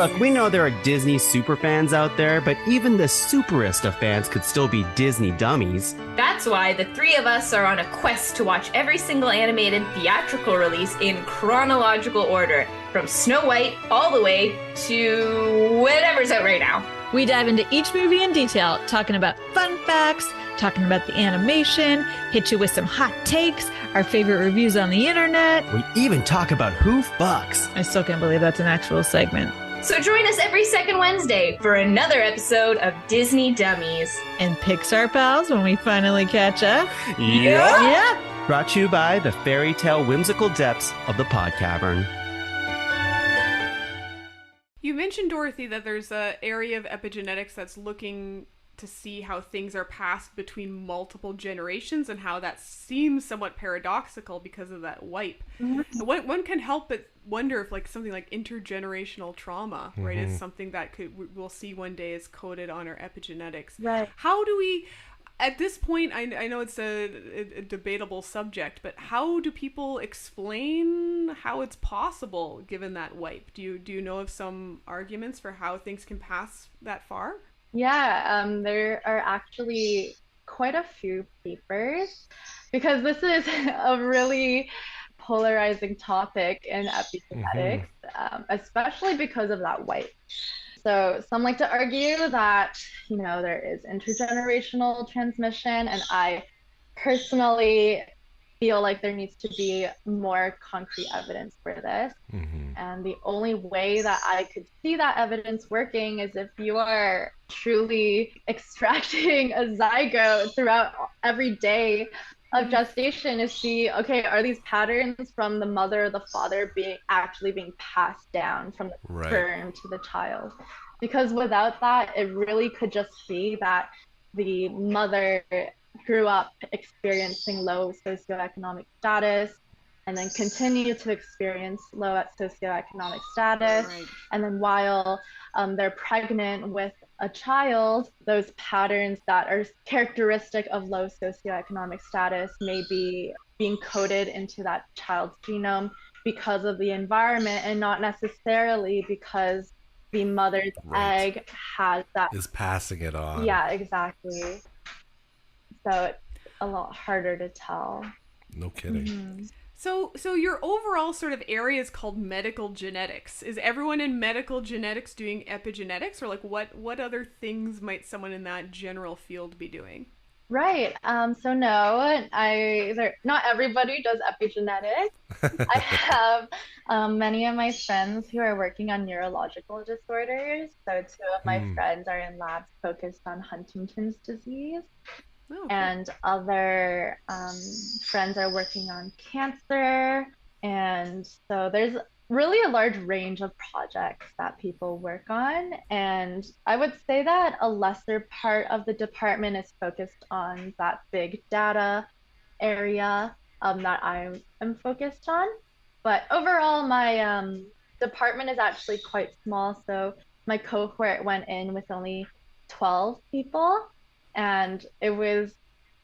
Look, we know there are Disney superfans out there, but even the superest of fans could still be Disney dummies. That's why the three of us are on a quest to watch every single animated theatrical release in chronological order, from Snow White all the way to whatever's out right now. We dive into each movie in detail, talking about fun facts, talking about the animation, hit you with some hot takes, our favorite reviews on the internet. We even talk about who fucks. I still can't believe that's an actual segment. So join us every second Wednesday for another episode of Disney Dummies. And Pixar Pals when we finally catch up. Yeah. Brought to you by the fairy tale whimsical depths of the pod cavern. You mentioned, Dorothy, that there's an area of epigenetics that's looking to see how things are passed between multiple generations and how that seems somewhat paradoxical because of that wipe. Mm-hmm. One can help but wonder if like something like intergenerational trauma, right, is something that we'll see one day is coded on our epigenetics. Right. How do we, at this point, I know it's a debatable subject, but how do people explain how it's possible given that wipe? Do you know of some arguments for how things can pass that far? Yeah, there are actually quite a few papers because this is a really polarizing topic in epigenetics, especially because of that wipe. So some like to argue that, there is intergenerational transmission, and I personally feel like there needs to be more concrete evidence for this. And the only way that I could see that evidence working is if you are truly extracting a zygote throughout every day of gestation to see, okay, are these patterns from the mother or the father being passed down from the sperm to the child? Because without that, it really could just be that the mother grew up experiencing low socioeconomic status and then continue to experience low socioeconomic status. Right. And then while they're pregnant with a child, those patterns that are characteristic of low socioeconomic status may be being coded into that child's genome because of the environment and not necessarily because the mother's egg has that. Is passing it on. Yeah, exactly. So it's a lot harder to tell. No kidding. So your overall sort of area is called medical genetics. Is everyone in medical genetics doing epigenetics, or like what other things might someone in that general field be doing? Right. So no, not everybody does epigenetics. I have many of my friends who are working on neurological disorders. So two of my friends are in labs focused on Huntington's disease. Oh, okay. And other friends are working on cancer. And so there's really a large range of projects that people work on. And I would say that a lesser part of the department is focused on that big data area that I am focused on. But overall, my department is actually quite small. So my cohort went in with only 12 people. And it was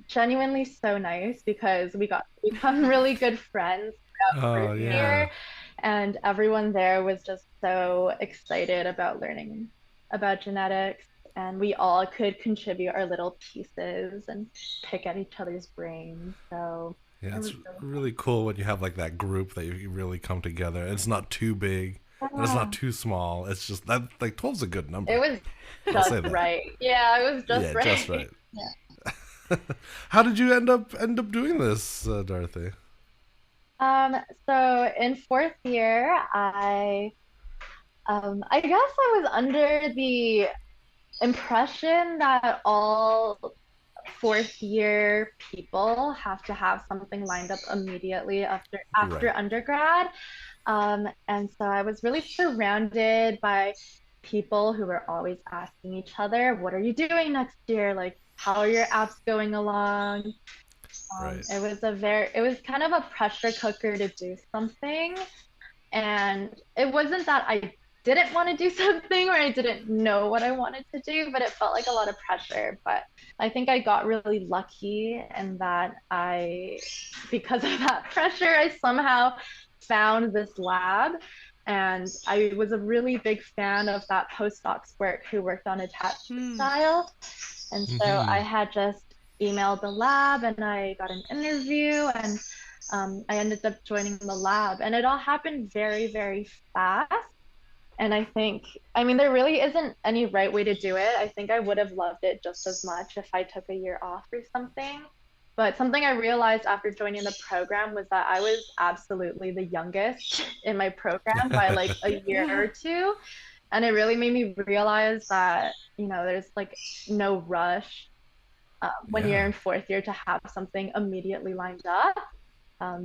genuinely so nice because we got to become really good friends throughout the year. And everyone there was just so excited about learning about genetics. And we all could contribute our little pieces and pick at each other's brains. So yeah, it's really cool when you have like that group that you really come together. It's not too big. And it's not too small. It's just that like 12's a good number. It was just right. Yeah, it was just right. Just right. Yeah. How did you end up doing this, Dorothy? So in fourth year, I guess I was under the impression that all fourth year people have to have something lined up immediately after undergrad. And so I was really surrounded by people who were always asking each other, what are you doing next year? Like, how are your apps going along? It was kind of a pressure cooker to do something. And it wasn't that I didn't want to do something or I didn't know what I wanted to do, but it felt like a lot of pressure. But I think I got really lucky in that because of that pressure, I somehow found this lab And I was a really big fan of that postdoc's work who worked on attachment style. And so I had just emailed the lab and I got an interview, and I ended up joining the lab, and it all happened very, very fast. And I think, I mean, there really isn't any right way to do it. I think I would have loved it just as much if I took a year off or something. But something I realized after joining the program was that I was absolutely the youngest in my program by like a year or two. And it really made me realize that, you know, there's like no rush when you're in fourth year to have something immediately lined up.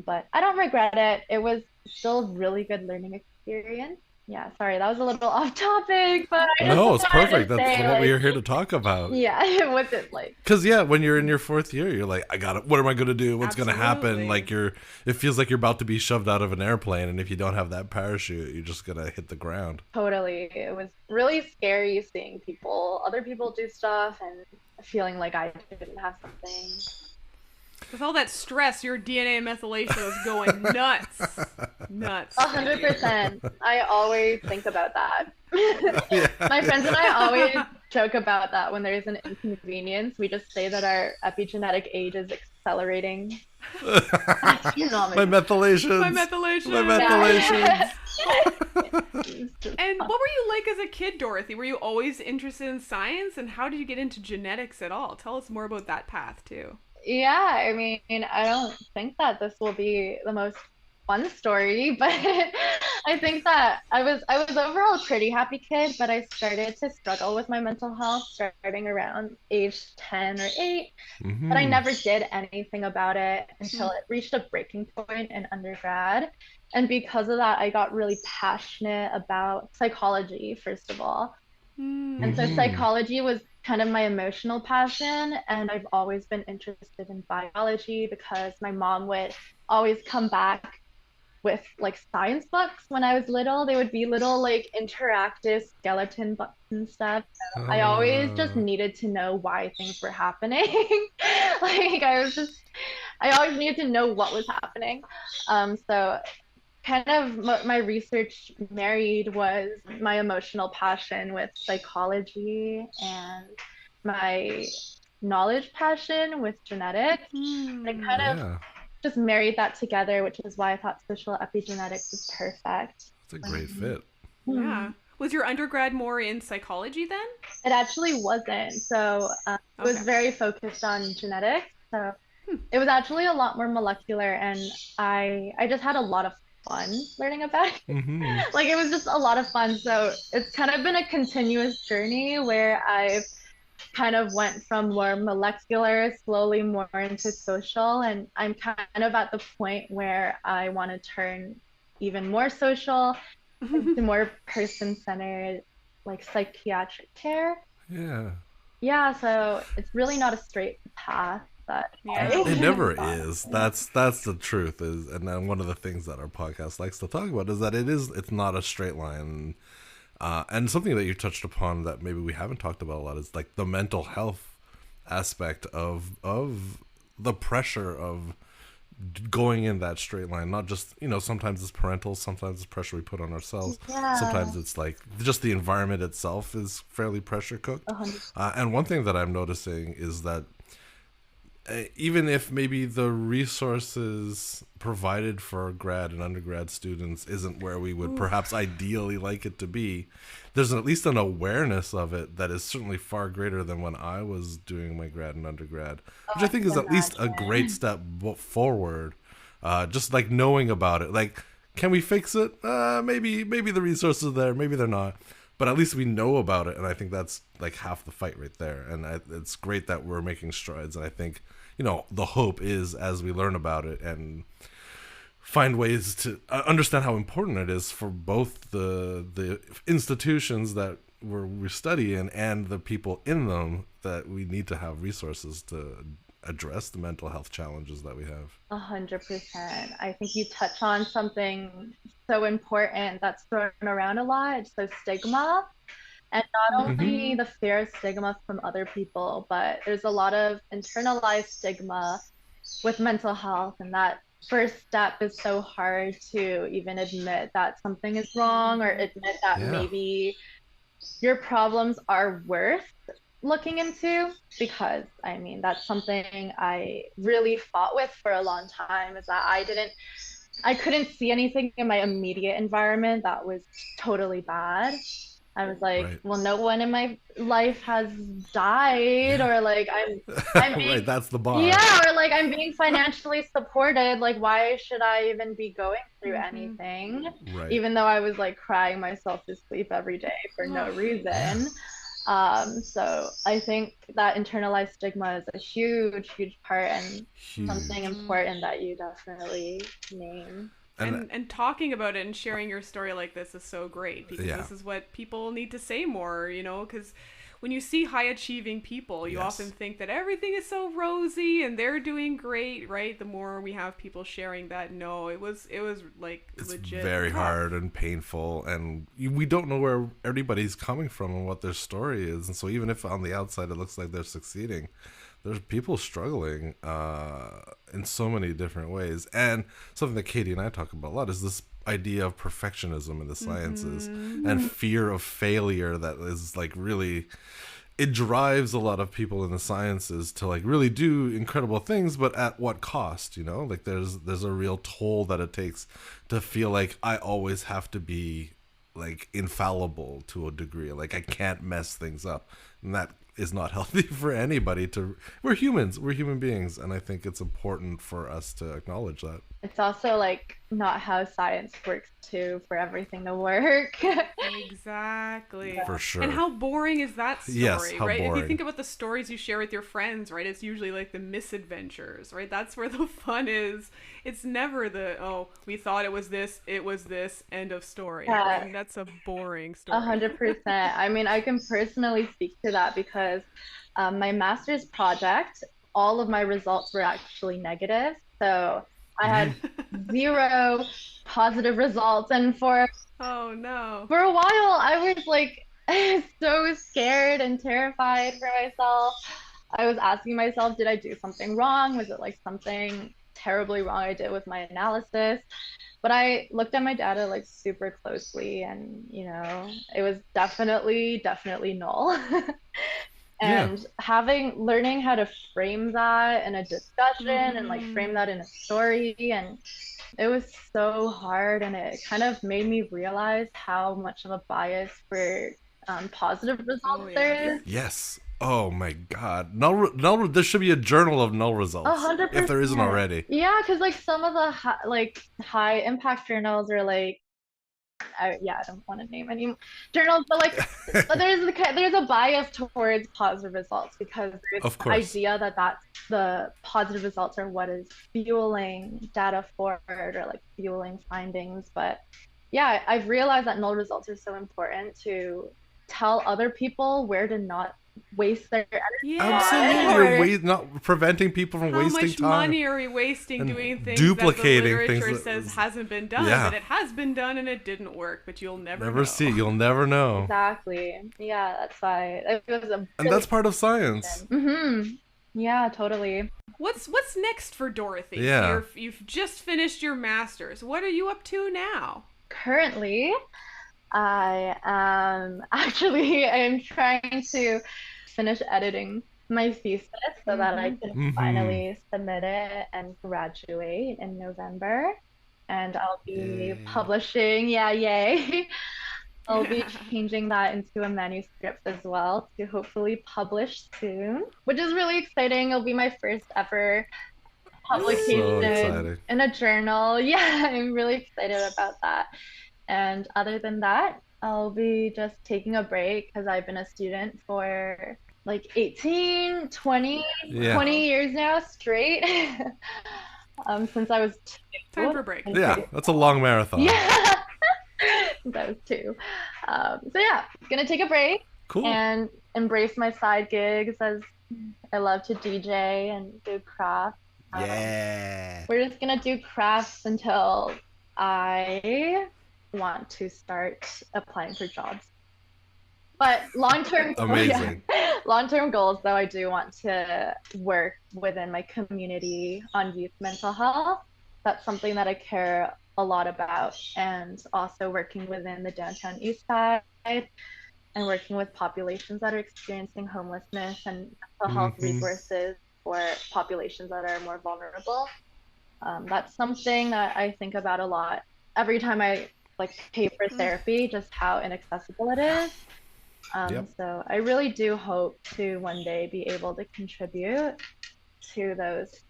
But I don't regret it. It was still a really good learning experience. Yeah, sorry, that was a little off topic, but no, it's perfect. That's what we're here to talk about. Yeah, it wasn't like, because when you're in your fourth year, you're like, I got it. What am I going to do? What's going to happen? Like it feels like you're about to be shoved out of an airplane, and if you don't have that parachute, you're just gonna hit the ground. Totally, it was really scary seeing other people do stuff, and feeling like I didn't have something. With all that stress, your DNA methylation was going nuts. 100%. I always think about that. My friends and I always joke about that when there's an inconvenience. We just say that our epigenetic age is accelerating. My methylation. And what were you like as a kid, Dorothy? Were you always interested in science? And how did you get into genetics at all? Tell us more about that path, too. Yeah, I mean, I don't think that this will be the most fun story, but I think that I was overall a pretty happy kid, but I started to struggle with my mental health starting around age 10 or 8. But I never did anything about it until it reached a breaking point in undergrad. And because of that, I got really passionate about psychology, first of all. And so psychology was kind of my emotional passion, and I've always been interested in biology because my mom would always come back with like science books when I was little. They would be little like interactive skeleton books and stuff. So I always just needed to know why things were happening. Like I always needed to know what was happening. So kind of my research married was my emotional passion with psychology and my knowledge passion with genetics. I kind of just married that together, which is why I thought social epigenetics was perfect. It's a great fit. Yeah. Was your undergrad more in psychology then? It actually wasn't. So it was very focused on genetics. So it was actually a lot more molecular, and I just had a lot of fun learning about it. Like it was just a lot of fun. So it's kind of been a continuous journey where I've kind of went from more molecular slowly more into social, and I'm kind of at the point where I want to turn even more social into more person-centered, like psychiatric care. Yeah, so it's really not a straight path. It never is. That's the truth. And then one of the things that our podcast likes to talk about is that it's not a straight line. And something that you touched upon that maybe we haven't talked about a lot is like the mental health aspect of the pressure of going in that straight line. Not just, sometimes it's parental, sometimes it's pressure we put on ourselves. Sometimes it's like just the environment itself is fairly pressure cooked. And one thing that I'm noticing is that even if maybe the resources provided for grad and undergrad students isn't where we would perhaps ideally like it to be, there's at least an awareness of it that is certainly far greater than when I was doing my grad and undergrad, which I think is at least a great step forward. Just like knowing about it, like, can we fix it? Maybe the resources are there, maybe they're not. But at least we know about it, and I think that's like half the fight right there. And it's great that we're making strides. And I think, the hope is as we learn about it and find ways to understand how important it is for both the institutions that we study in and the people in them, that we need to have resources to address the mental health challenges that we have. 100%. I think you touch on something so important that's thrown around a lot. So stigma, and not only the fear of stigma from other people, but there's a lot of internalized stigma with mental health, and that first step is so hard to even admit that something is wrong, or admit that maybe your problems are worth looking into, because I mean, that's something I really fought with for a long time, is that I couldn't see anything in my immediate environment that was totally bad. I was like, well, no one in my life has died, or like I'm being, right, that's the bar. Yeah, or like I'm being financially supported. Like, why should I even be going through anything? Right. Even though I was like crying myself to sleep every day for no reason. So I think that internalized stigma is a huge, huge part, and something important that you definitely name. And talking about it and sharing your story like this is so great, because this is what people need to say more, you know, because when you see high achieving people, you often think that everything is so rosy and they're doing great, right? The more we have people sharing that, no, it was like it's legit very tough. hard and painful, and we don't know where everybody's coming from and what their story is. And so even if on the outside it looks like they're succeeding, there's people struggling in so many different ways. And something that Katie and I talk about a lot is this idea of perfectionism in the sciences and fear of failure that is like really, it drives a lot of people in the sciences to like really do incredible things, but at what cost, you know? Like there's a real toll that it takes to feel like I always have to be like infallible to a degree, like I can't mess things up, and that is not healthy for anybody. We're human beings, and I think it's important for us to acknowledge that. It's also like not how science works too, for everything to work. Exactly. For sure. And how boring is that story, yes, how right? boring. If you think about the stories you share with your friends, right, it's usually like the misadventures, right? That's where the fun is. It's never the, oh, we thought it was this, end of story. Yeah. Right? That's a boring story. 100%. I mean, I can personally speak to that because my master's project, all of my results were actually negative. So I had 0 positive results, and for a while I was like so scared and terrified for myself. I was asking myself, did I do something wrong? Was it like something terribly wrong I did with my analysis? But I looked at my data like super closely, and you know, it was definitely null. And learning how to frame that in a discussion and like frame that in a story, and it was so hard, and it kind of made me realize how much of a bias for positive results there is. Yes. Oh my God. Null. There should be a journal of null results 100%. if there isn't already. Yeah, because like some of the high impact journals are like, I don't want to name any journals, but like, but there's a bias towards positive results, because there's the idea that the positive results are what is fueling data forward, or like fueling findings. But yeah, I've realized that null results are so important to tell other people where to not waste their energy. Absolutely, you're not preventing people from wasting time. How much money are we wasting doing things duplicating that the literature things says hasn't been done, but it has been done and it didn't work, but you'll never know. You'll never know. Exactly. Yeah, that's why it was and that's part of science. Yeah, totally. What's next for Dorothy? Yeah. You've just finished your master's. What are you up to now? Currently, I'm trying to finish editing my thesis so that I can finally submit it and graduate in November. And I'll be publishing, yay. I'll be changing that into a manuscript as well to hopefully publish soon, which is really exciting. It'll be my first ever publication in a journal. Yeah, I'm really excited about that. And other than that, I'll be just taking a break, because I've been a student for like 18, 20 years now straight. Since I was 2. Time for a break. Yeah, that's a long marathon. Yeah, since I was 2. So yeah, gonna take a break. Cool. And embrace my side gigs, as I love to DJ and do crafts. We're just gonna do crafts until I want to start applying for jobs. But long-term goals, though, I do want to work within my community on youth mental health. that's something that I care a lot about. And also working within the downtown east side and working with populations that are experiencing homelessness and mental health resources for populations that are more vulnerable. That's something that I think about a lot every time I pay for therapy, just how inaccessible it is. So I really do hope to one day be able to contribute to those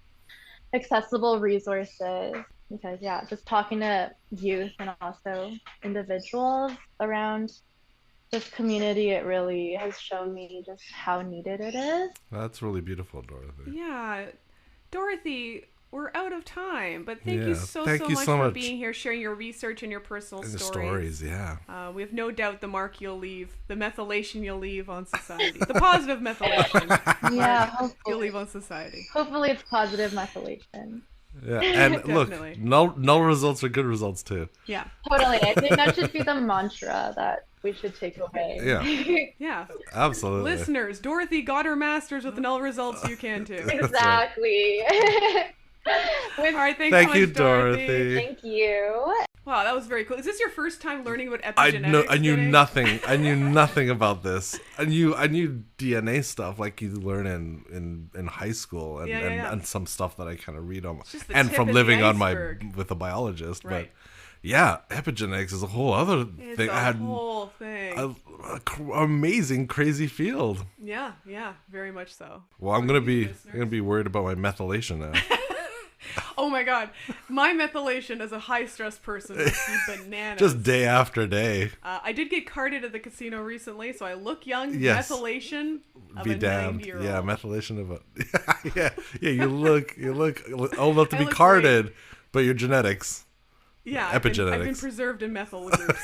accessible resources, because just talking to youth and also individuals around this community, it really has shown me just how needed it is. That's really beautiful, Dorothy. Yeah. Dorothy, we're out of time, but thank you so much for being here, sharing your research and your personal stories. The stories, yeah. We have no doubt the mark you'll leave, the methylation you'll leave on society, the positive methylation. Yeah, you'll leave on society. Hopefully, it's positive methylation. Yeah, and look, null results are good results too. Yeah, totally. I think that should be the mantra that we should take away. Yeah, yeah, absolutely. Listeners, Dorothy got her master's with null results. You can too. Exactly. All right, thank you, much, Dorothy. Thank you. Wow, that was very cool. Is this your first time learning about epigenetics? I knew nothing. I knew nothing about this. I knew DNA stuff like you learn in high school and some stuff that I kind of read on and from living on with a biologist. Right. But yeah, epigenetics is a whole other thing. Whole thing. Amazing, crazy field. Yeah, very much so. Well, I'm gonna be worried about my methylation now. Oh my god, my methylation as a high stress person would be bananas. Just day after day. I did get carded at the casino recently, so I look young. Yes. Methylation of be a damned. 90-year-old. Yeah, methylation of a yeah. You look old enough to be carded, great. But your genetics. Yeah, epigenetics. I've been preserved in methyl groups.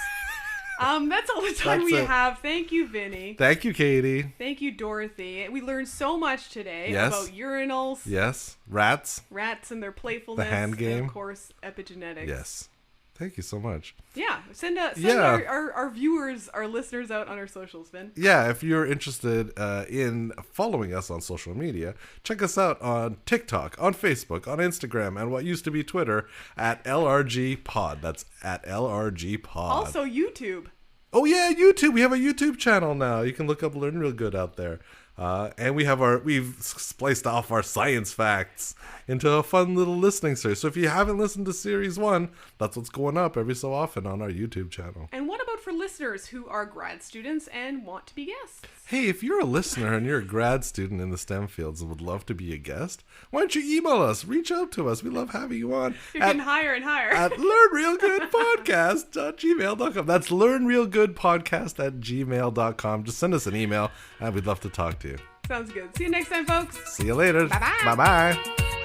That's all the time we have. Thank you, Vinny. Thank you, Katie. Thank you, Dorothy. We learned so much today about urinals. Yes. Rats and their playfulness. The hand game. And of course, epigenetics. Yes. Thank you so much. Yeah. Send our viewers, our listeners out on our socials, Vin. Yeah. If you're interested in following us on social media, check us out on TikTok, on Facebook, on Instagram, and what used to be Twitter at LRG Pod. That's at LRG Pod. Also YouTube. Oh yeah, YouTube. We have a YouTube channel now. You can look up Learn Real Good out there. And we've spliced off our science facts into a fun little listening series. So if you haven't listened to series 1, that's what's going up every so often on our YouTube channel. And what about for listeners who are grad students and want to be guests? Hey, if you're a listener and you're a grad student in the STEM fields and would love to be a guest, why don't you email us? Reach out to us. We love having you on. You're getting higher and higher. At learnrealgoodpodcast.gmail.com. That's learnrealgoodpodcast@gmail.com. Just send us an email and we'd love to talk to you. Sounds good. See you next time, folks. See you later. Bye-bye. Bye-bye.